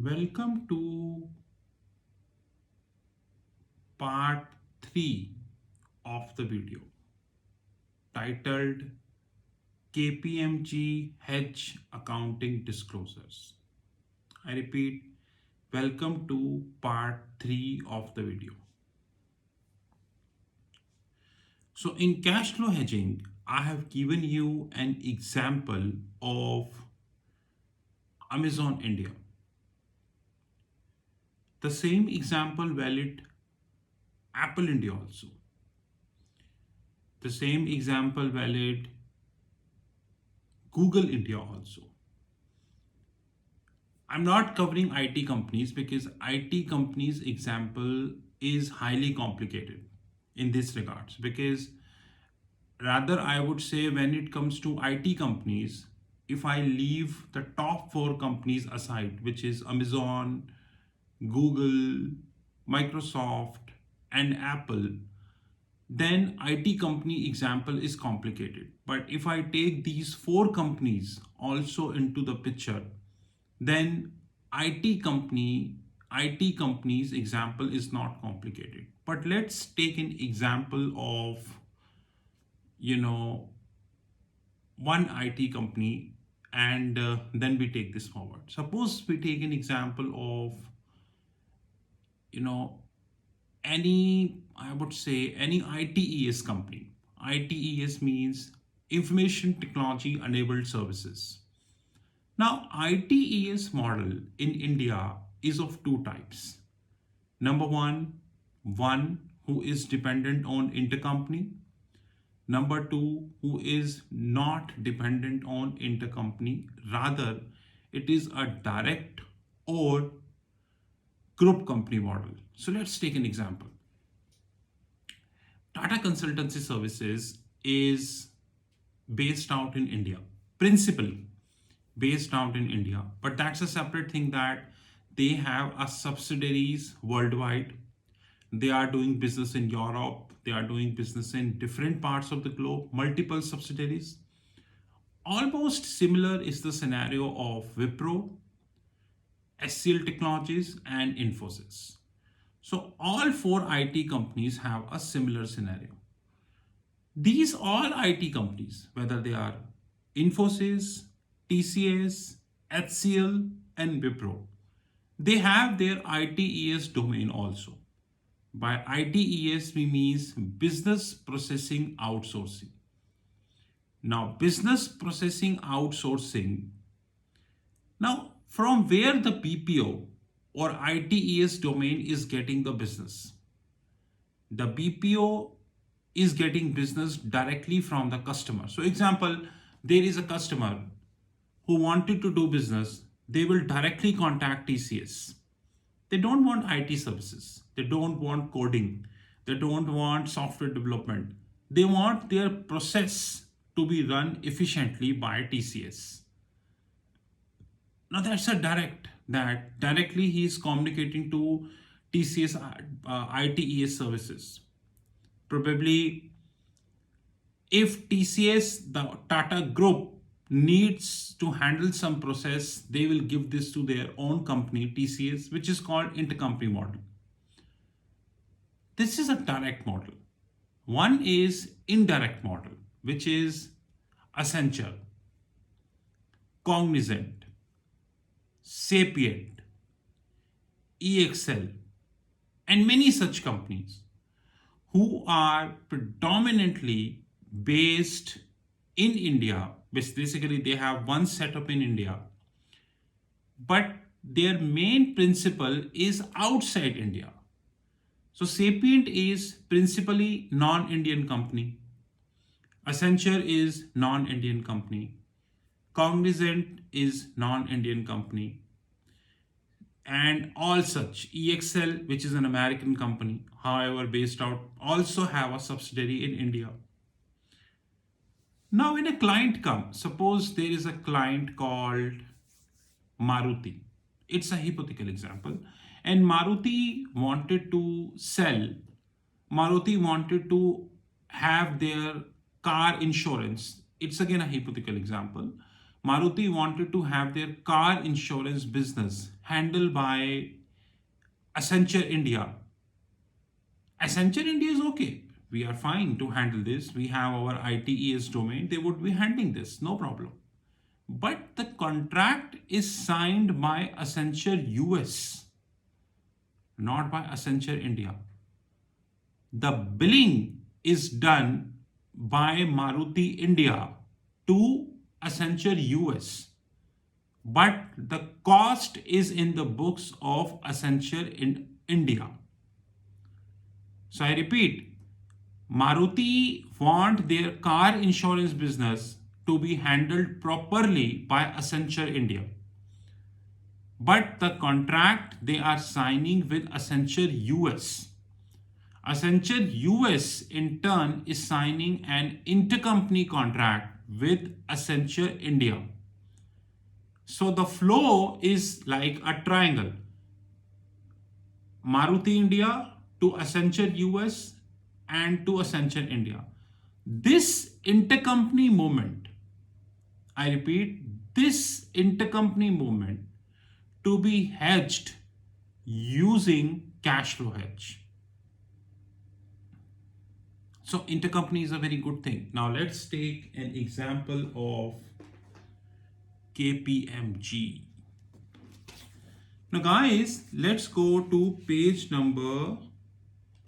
Welcome to part 3 of the video titled KPMG Hedge Accounting Disclosures. I repeat, welcome to part 3 of the video. So, in cash flow hedging, I have given you an example of Amazon India. The same example valid Apple India also. The same example valid Google India also. I'm not covering IT companies because IT companies example is highly complicated in this regards, because rather I would say when it comes to IT companies, if I leave the top 4 companies aside, which is Amazon, Google, Microsoft and Apple, then IT company example is complicated. But if I take these 4 companies also into the picture, then IT companies example is not complicated. But let's take an example of, one IT company, and then we take this forward. Suppose we take an example of, you know, I would say any ITES company. ITES means Information Technology Enabled Services. Now, ITES model in India is of two types. Number one who is dependent on intercompany. Number two, who is not dependent on intercompany. Rather, it is a direct or group company model. So let's take an example. Tata Consultancy Services is based out in India, principally based out in India, but that's a separate thing that they have a subsidiaries worldwide. They are doing business in Europe, they are doing business in different parts of the globe, multiple subsidiaries. Almost similar is the scenario of Wipro, SCL Technologies, and Infosys. So all 4 IT companies have a similar scenario. These all IT companies, whether they are Infosys, TCS, HCL, and Wipro, they have their ITES domain also. By ITES, we means business processing outsourcing. Now, business processing outsourcing. Now, from where the BPO or ITES domain is getting the business? The BPO is getting business directly from the customer. So, example, there is a customer who wanted to do business, they will directly contact TCS. They don't want IT services, they don't want coding, they don't want software development. They want their process to be run efficiently by TCS. Now that's a direct, that directly he is communicating to TCS ITES services. Probably if TCS, the Tata group, needs to handle some process, they will give this to their own company, TCS, which is called intercompany model. This is a direct model. One is indirect model, which is Accenture, Cognizant, Sapient, EXL, and many such companies who are predominantly based in India. Basically, they have one setup in India, but their main principle is outside India. So Sapient is principally non-Indian company. Accenture is non-Indian company. Cognizant is non-Indian company. And all such, EXL, which is an American company, however based out, also have a subsidiary in India. Now, when a client comes, suppose there is a client called Maruti. It's a hypothetical example. And Maruti wanted to have their car insurance. It's again a hypothetical example. Maruti wanted to have their car insurance business handled by Accenture India. Accenture India is okay. We are fine to handle this. We have our ITES domain. They would be handling this, no problem. But the contract is signed by Accenture US, not by Accenture India. The billing is done by Maruti India to Accenture US, but the cost is in the books of Accenture in India. So I repeat, Maruti want their car insurance business to be handled properly by Accenture India. But the contract they are signing with Accenture US. Accenture US in turn is signing an intercompany contract with Accenture India. So the flow is like a triangle. Maruti India to Accenture US and to Accenture India. This intercompany movement, I repeat, this intercompany movement to be hedged using cash flow hedge. So intercompany is a very good thing. Now let's take an example of KPMG. Now guys, let's go to page number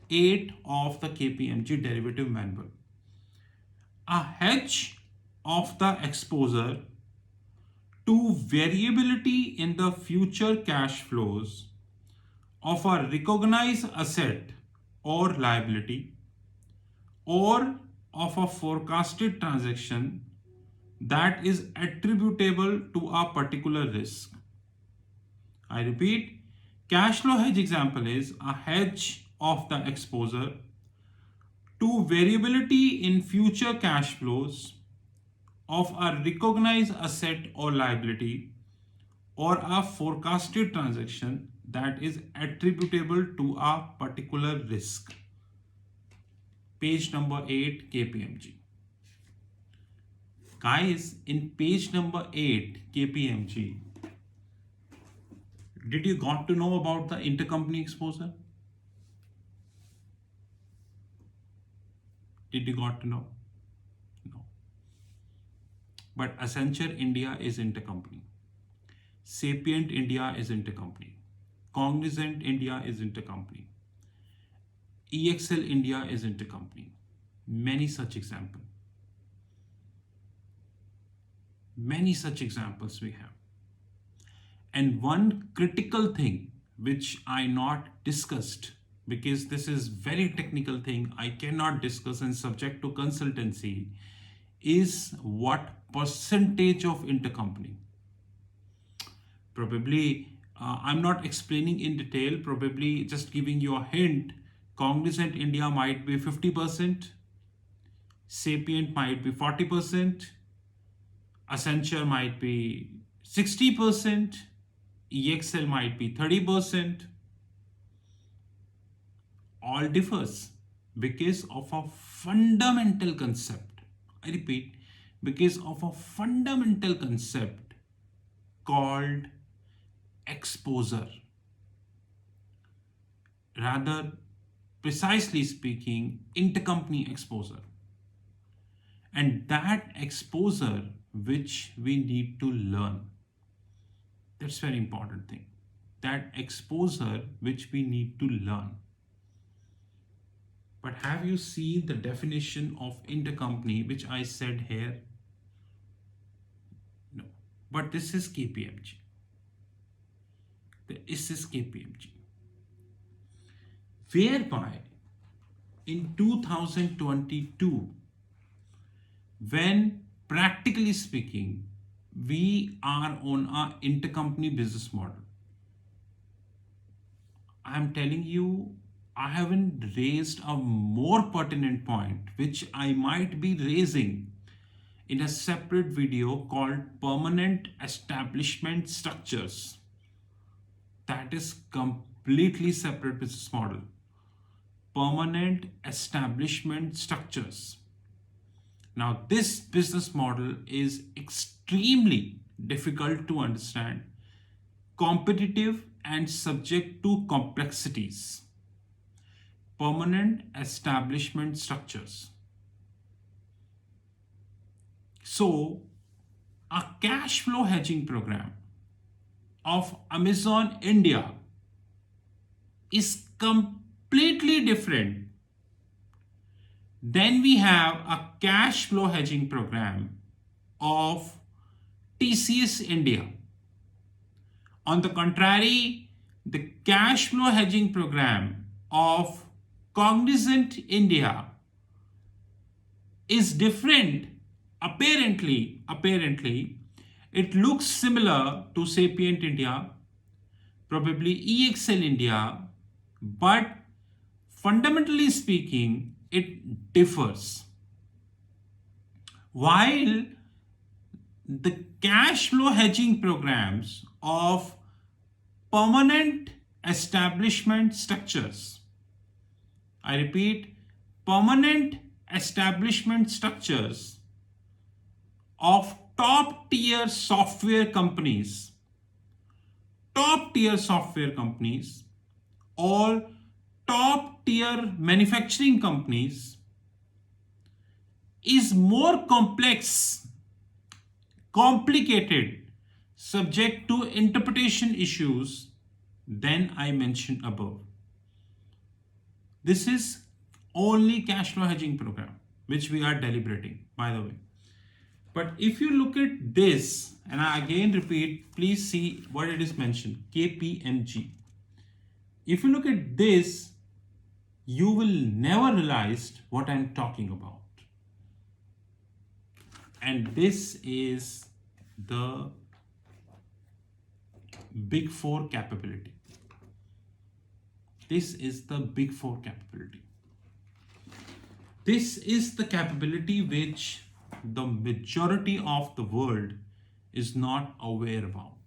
8 of the KPMG derivative manual. A hedge of the exposure to variability in the future cash flows of a recognized asset or liability or of a forecasted transaction that is attributable to a particular risk. I repeat, cash flow hedge example is a hedge of the exposure to variability in future cash flows of a recognized asset or liability or a forecasted transaction that is attributable to a particular risk. Page number 8, KPMG. Guys, in page number 8, KPMG, did you got to know about the intercompany exposure? Did you got to know? No. But Accenture India is intercompany. Sapient India is intercompany. Cognizant India is intercompany. EXL India is intercompany. Many such examples. Many such examples we have. And one critical thing which I not discussed, because this is very technical thing I cannot discuss and subject to consultancy, is what percentage of intercompany. Probably I'm not explaining in detail, probably just giving you a hint. Cognizant India might be 50%, Sapient might be 40%, Accenture might be 60%, EXL might be 30%. All differs because of a fundamental concept. I repeat, because of a fundamental concept called exposure. Rather, precisely speaking, intercompany exposure. And that exposure which we need to learn. That's very important thing. That exposure which we need to learn. But have you seen the definition of intercompany which I said here? No. But this is KPMG. This is KPMG. Whereby in 2022, when practically speaking, we are on our intercompany business model. I am telling you, I haven't raised a more pertinent point, which I might be raising in a separate video called permanent establishment structures. That is completely separate business model. Permanent establishment structures. Now, this business model is extremely extremely difficult to understand, competitive, and subject to complexities. Permanent establishment structures. So, a cash flow hedging program of Amazon India is completely different. Then we have a cash flow hedging program of TCS India. On the contrary, the cash flow hedging program of Cognizant India is different. Apparently, it looks similar to Sapient India, probably EXL India, but fundamentally speaking, it differs. While the cash flow hedging programs of permanent establishment structures, I repeat, permanent establishment structures of top tier software companies, or top tier manufacturing companies is more complex, complicated, subject to interpretation issues than I mentioned above. This is only cash flow hedging program which we are deliberating, by the way. But if you look at this, and I again repeat, please see what it is mentioned, KPMG. If you look at this, you will never realize what I'm talking about. And this is the Big Four capability. This is the Big Four capability. This is the capability which the majority of the world is not aware about.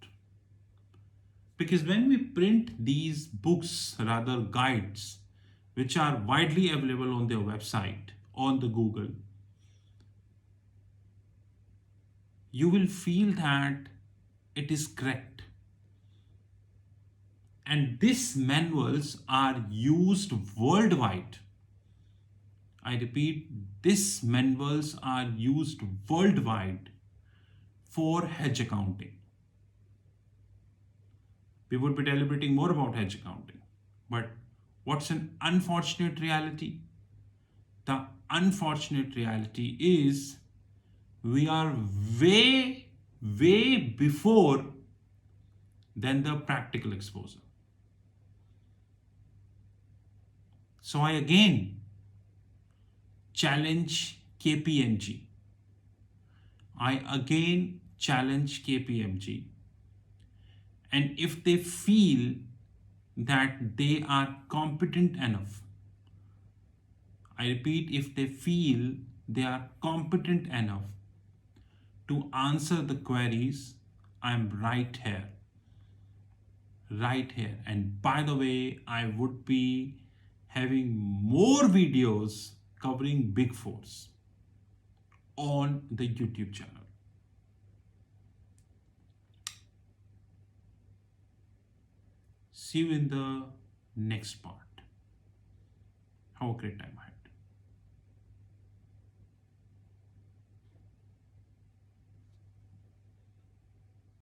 Because when we print these books, rather guides, which are widely available on their website, on the Google, you will feel that it is correct. And these manuals are used worldwide. I repeat, these manuals are used worldwide for hedge accounting. We would be deliberating more about hedge accounting. But what's an unfortunate reality? The unfortunate reality is we are way before than the practical exposure. So I again challenge KPMG. I again challenge KPMG. And if they feel that they are competent enough, I repeat, if they feel they are competent enough to answer the queries, I'm right here. Right here. And by the way, I would be having more videos covering Big Fours on the YouTube channel. See you in the next part. Have a great time.